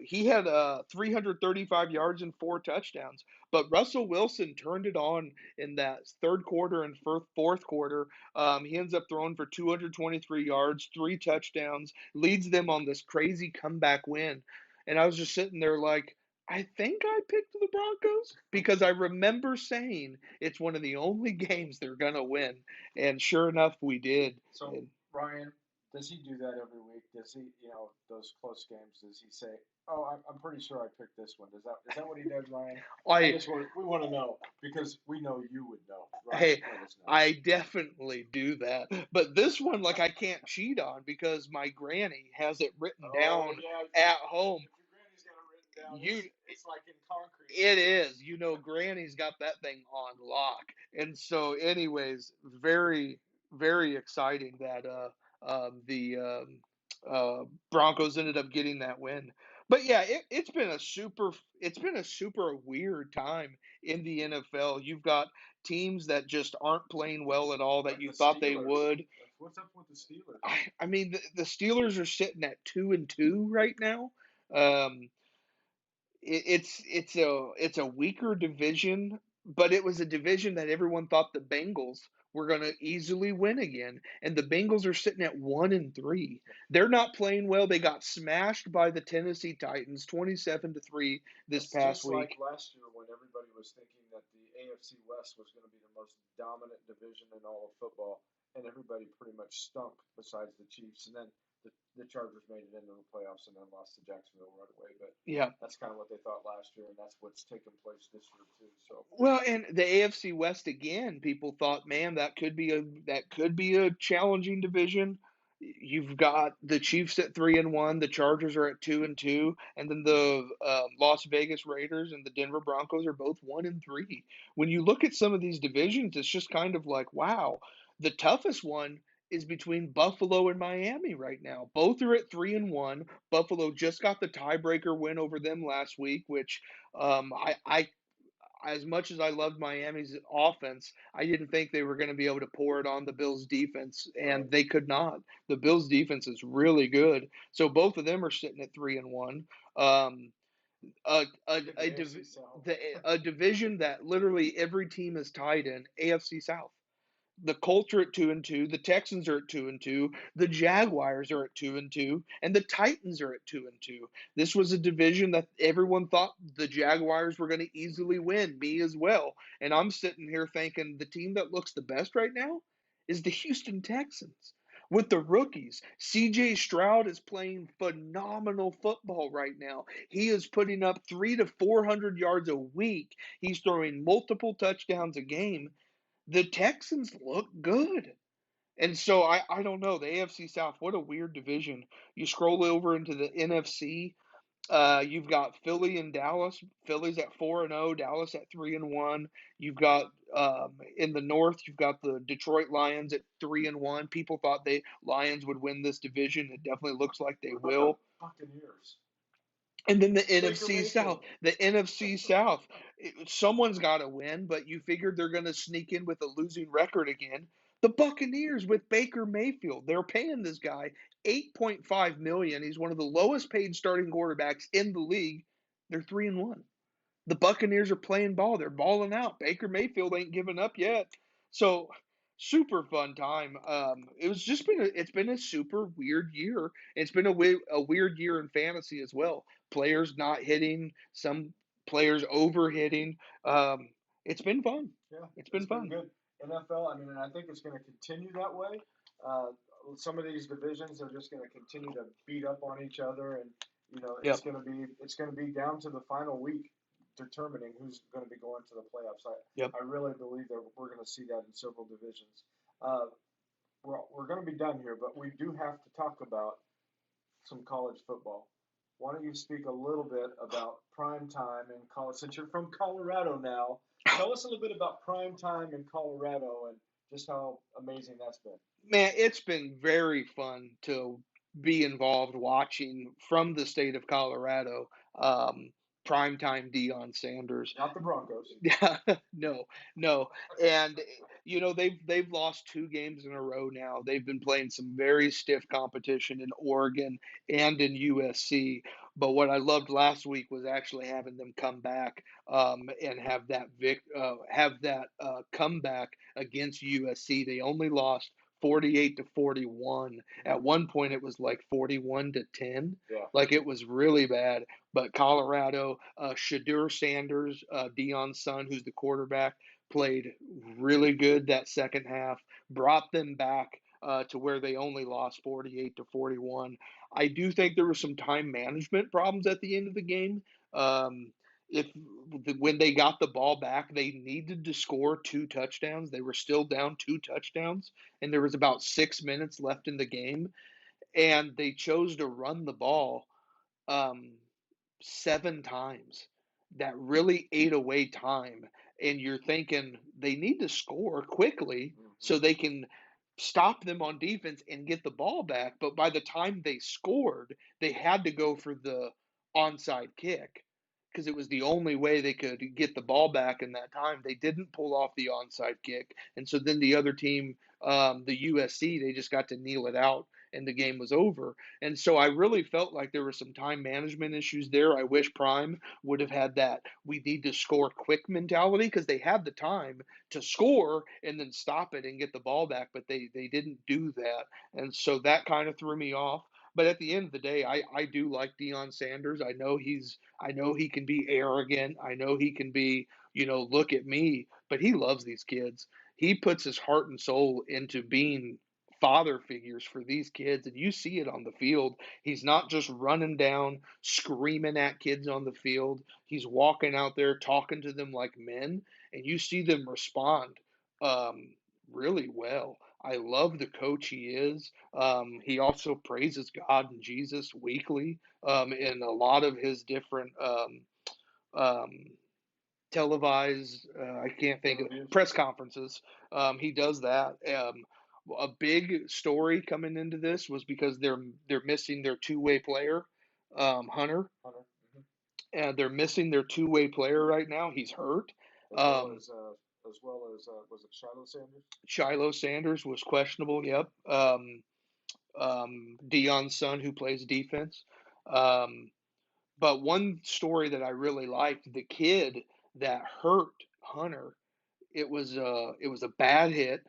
he had 335 yards and 4 touchdowns. But Russell Wilson turned it on in that third quarter and fourth quarter. He ends up throwing for 223 yards, 3 touchdowns, leads them on this crazy comeback win. And I was just sitting there like, I think I picked the Broncos because I remember saying it's one of the only games they're going to win. And sure enough, we did. So, And Ryan, does he do that every week? Does he, those close games, does he say, oh, I'm pretty sure I picked this one? Is that what he does, Ryan? We want to know because we know you would know. Ryan, Hey, let us know. I definitely do that. But this one, like, I can't cheat on because my granny has it written down yeah, at home. if your granny's got it written down, it's like in concrete. It is. Granny's got that thing on lock. And so, anyways, very, very exciting that the Broncos ended up getting that win. But yeah, it's been a super weird time in the NFL. You've got teams that just aren't playing well at all that Like you the thought they Steelers. would. What's up with the Steelers? I mean, the Steelers are sitting at 2-2 right now. Um, it's a weaker division, but it was a division that everyone thought the Bengals were going to easily win again, and the Bengals are sitting at 1-3. They're not playing well. They got smashed by the Tennessee Titans, 27-3 this It's past just week. like last year when everybody was thinking that the AFC West was going to be the most dominant division in all of football, and everybody pretty much stunk besides the Chiefs, and then the Chargers made it into the playoffs and then lost to Jacksonville right away. But Yeah. that's kind of what they thought last year, and that's what's taken place this year too. So Well, and the AFC West again, people thought, man, that could be a challenging division. You've got the Chiefs at 3-1, the Chargers are at 2-2, and then the Las Vegas Raiders and the Denver Broncos are both 1-3. When you look at some of these divisions, it's just kind of like, wow. The toughest one is between Buffalo and Miami right now. Both are at 3-1. Buffalo just got the tiebreaker win over them last week, which I as much as I loved Miami's offense, I didn't think they were going to be able to pour it on the Bills' defense, and they could not. The Bills' defense is really good, so both of them are sitting at 3-1. Um, Look at the AFC South. a division that literally every team is tied in, AFC South. The Colts are at 2-2, the Texans are at 2-2, the Jaguars are at 2-2, and the Titans are at 2-2. This was a division that everyone thought the Jaguars were going to easily win, me as well. And I'm sitting here thinking the team that looks the best right now is the Houston Texans. With the rookies, CJ Stroud is playing phenomenal football right now. He is putting up 300 to 400 yards a week. He's throwing multiple touchdowns a game. The Texans look good. And so I don't know. The AFC South, what a weird division. You scroll over into the NFC, you've got Philly and Dallas. Philly's at 4-0, Dallas at 3-1. You've got in the North, you've got the Detroit Lions at 3-1. People thought the Lions would win this division. It definitely looks like they will. Buccaneers. And then the Baker NFC South, Mayfield. someone's got to win, but you figured they're going to sneak in with a losing record again. The Buccaneers with Baker Mayfield, they're paying this guy $8.5 million. He's one of the lowest paid starting quarterbacks in the league. They're 3-1. The Buccaneers are playing ball. They're balling out. Baker Mayfield ain't giving up yet. So super fun time. It's been a super weird year. It's been a weird year in fantasy as well. Players not hitting, some players over hitting. It's been fun. Yeah, It's been fun. good. NFL, I mean, and I think it's going to continue that way. Some of these divisions are just going to continue to beat up on each other, and Yep. it's going to be down to the final week determining who's going to be going to the playoffs. Yep. I really believe that we're going to see that in several divisions. We're going to be done here, but we do have to talk about some college football. Why don't you speak a little bit about prime time in college? Since you're from Colorado now, tell us a little bit about prime time in Colorado and just how amazing that's been. Man, it's been very fun to be involved watching from the state of Colorado. Primetime Deion Sanders. Not the Broncos. Yeah, no, and they've lost 2 games in a row now. They've been playing some very stiff competition in Oregon and in USC. But what I loved last week was actually having them come back and have that comeback against USC. They only lost 48-41. At one point, it was like 41-10. Yeah. Like it was really bad. But Colorado, Shadur Sanders, Deion's son, who's the quarterback, played really good that second half, brought them back to where they only lost 48-41. I do think there were some time management problems at the end of the game. When they got the ball back, they needed to score 2 touchdowns. They were still down 2 touchdowns, and there was about 6 minutes left in the game, and they chose to run the ball 7 times. That really ate away time, and you're thinking they need to score quickly so they can stop them on defense and get the ball back. But by the time they scored, they had to go for the onside kick because it was the only way they could get the ball back in that time. They didn't pull off the onside kick. And so then the other team, the USC, they just got to kneel it out and the game was over. And so I really felt like there were some time management issues there. I wish Prime would have had that we need to score quick mentality because they had the time to score and then stop it and get the ball back, but they didn't do that. And so that kind of threw me off. But at the end of the day, I do like Deion Sanders. I know he can be arrogant. I know he can be, look at me, but he loves these kids. He puts his heart and soul into being father figures for these kids, and you see it on the field. He's not just running down, screaming at kids on the field. He's walking out there talking to them like men, and you see them respond really well. I love the coach he is. He also praises God and Jesus weekly in a lot of his different um, televised, I can't think of press conferences. He does that. A big story coming into this was because they're missing their 2-way player, Hunter. And they're missing their 2-way player right now. He's hurt. As well as was it Shiloh Sanders? Shiloh Sanders was questionable. Yep. Deion's son, who plays defense. But one story that I really liked, the kid that hurt Hunter, it was a bad hit.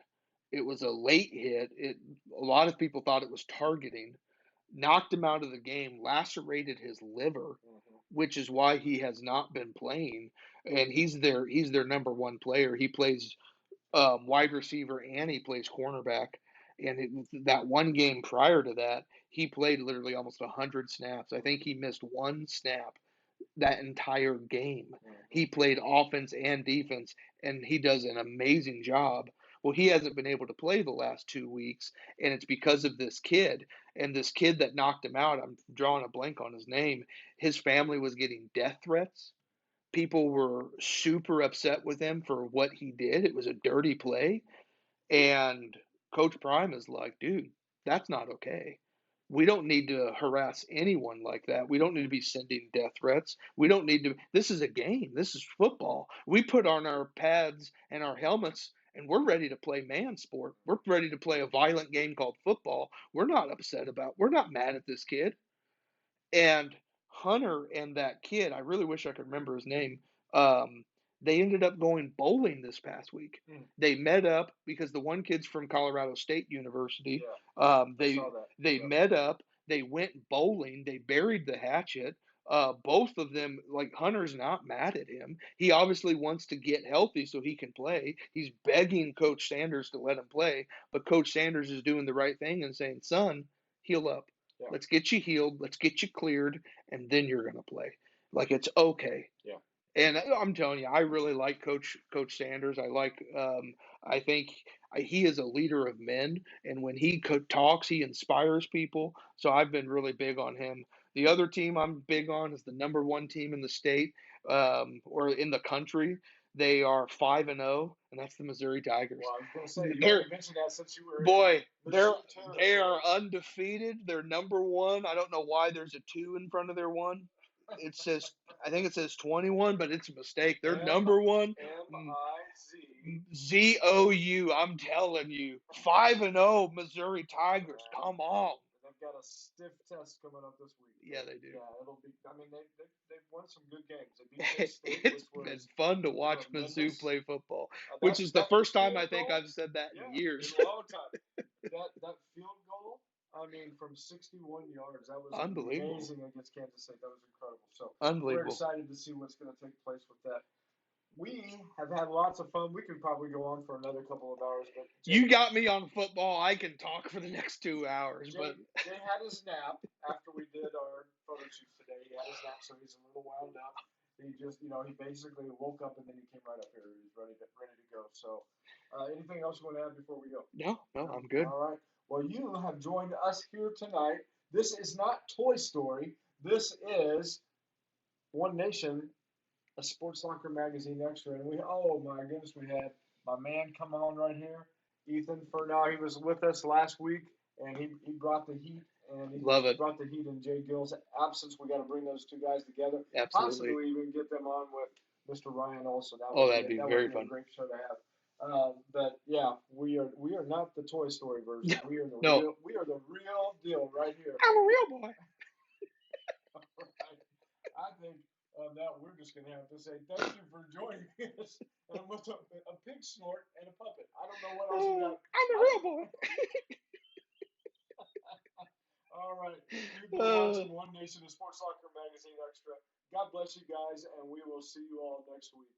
It was a late hit. A lot of people thought it was targeting. Knocked him out of the game, lacerated his liver, which is why he has not been playing. And he's their number one player. He plays wide receiver and he plays cornerback. And that one game prior to that, he played literally almost 100 snaps. I think he missed one snap that entire game. He played offense and defense, and he does an amazing job. Well, he hasn't been able to play the last 2 weeks, and it's because of this kid. And this kid that knocked him out, I'm drawing a blank on his name, his family was getting death threats. People were super upset with him for what he did. It was a dirty play. And Coach Prime is like, dude, that's not okay. We don't need to harass anyone like that. We don't need to be sending death threats. We don't need to. This is a game. This is football. We put on our pads and our helmets and we're ready to play man sport. We're ready to play a violent game called football. We're not mad at this kid. And Hunter and that kid, I really wish I could remember his name. Um, they ended up going bowling this past week. They met up because the one kid's from Colorado State University. They saw that. they met up. They went bowling. They buried the hatchet. Both of them, like Hunter's not mad at him. He obviously wants to get healthy so he can play. He's begging Coach Sanders to let him play, but Coach Sanders is doing the right thing and saying, "Son, heal up. Yeah. Let's get you healed. Let's get you cleared, and then you're going to play. Like it's okay." Yeah. And I'm telling you, I really like Coach Sanders. I think he is a leader of men, and when he talks, he inspires people. So I've been really big on him. The other team I'm big on is the number one team in the state, or in the country. They are 5-0, and that's the Missouri Tigers. Well, I was going to say, you They're- already mentioned that since you were Boy, in they Missouri are undefeated. They're number one. I don't know why there's a 2 in front of their one. I think it says 21, but it's a mistake. They're number one. MIZ. ZOU. I'm telling you, 5-0 Missouri Tigers. Come on. They've got a stiff test coming up this week. Yeah, they do. Yeah, it'll be. I mean, they've won some good games. They beat Penn State, It's which been was fun to watch tremendous. Mizzou play football, That- which is the that first time field I think goal? I've said that in years. In a long time. that field goal, I mean, from 61 yards, that was Unbelievable. amazing against Kansas State. That was incredible. So Unbelievable. we're excited to see what's going to take place with that. We have had lots of fun. We could probably go on for another couple of hours, but You got me on football. I can talk for the next 2 hours, but Jay had his nap after we did our photo shoots today. He had his nap, so he's a little wound up. He just, he basically woke up and then he came right up here. He's ready to go. So, anything else you want to add before we go? no, I'm good. All right. Well, you have joined us here tonight. This is not Toy Story. This is One Nation, a Sports Locker magazine extra. And oh my goodness, we had my man come on right here, Ethan Furnow. He was with us last week, and he brought the heat. And he Love it. brought the heat in Jay Gill's absence. We got to bring those two guys together. Absolutely. Possibly even get them on with Mr. Ryan also. That'd be very fun. A great show to have. But yeah, we are not the Toy Story version. We are the No. we are the real deal right here. I'm a real boy. I think on that we're just gonna have to say thank you for joining us. And with a pig snort and a puppet. I don't know what else you got. I'm a real boy. All right. You've been watching One Nation, a Sports Locker magazine extra. God bless you guys, and we will see you all next week.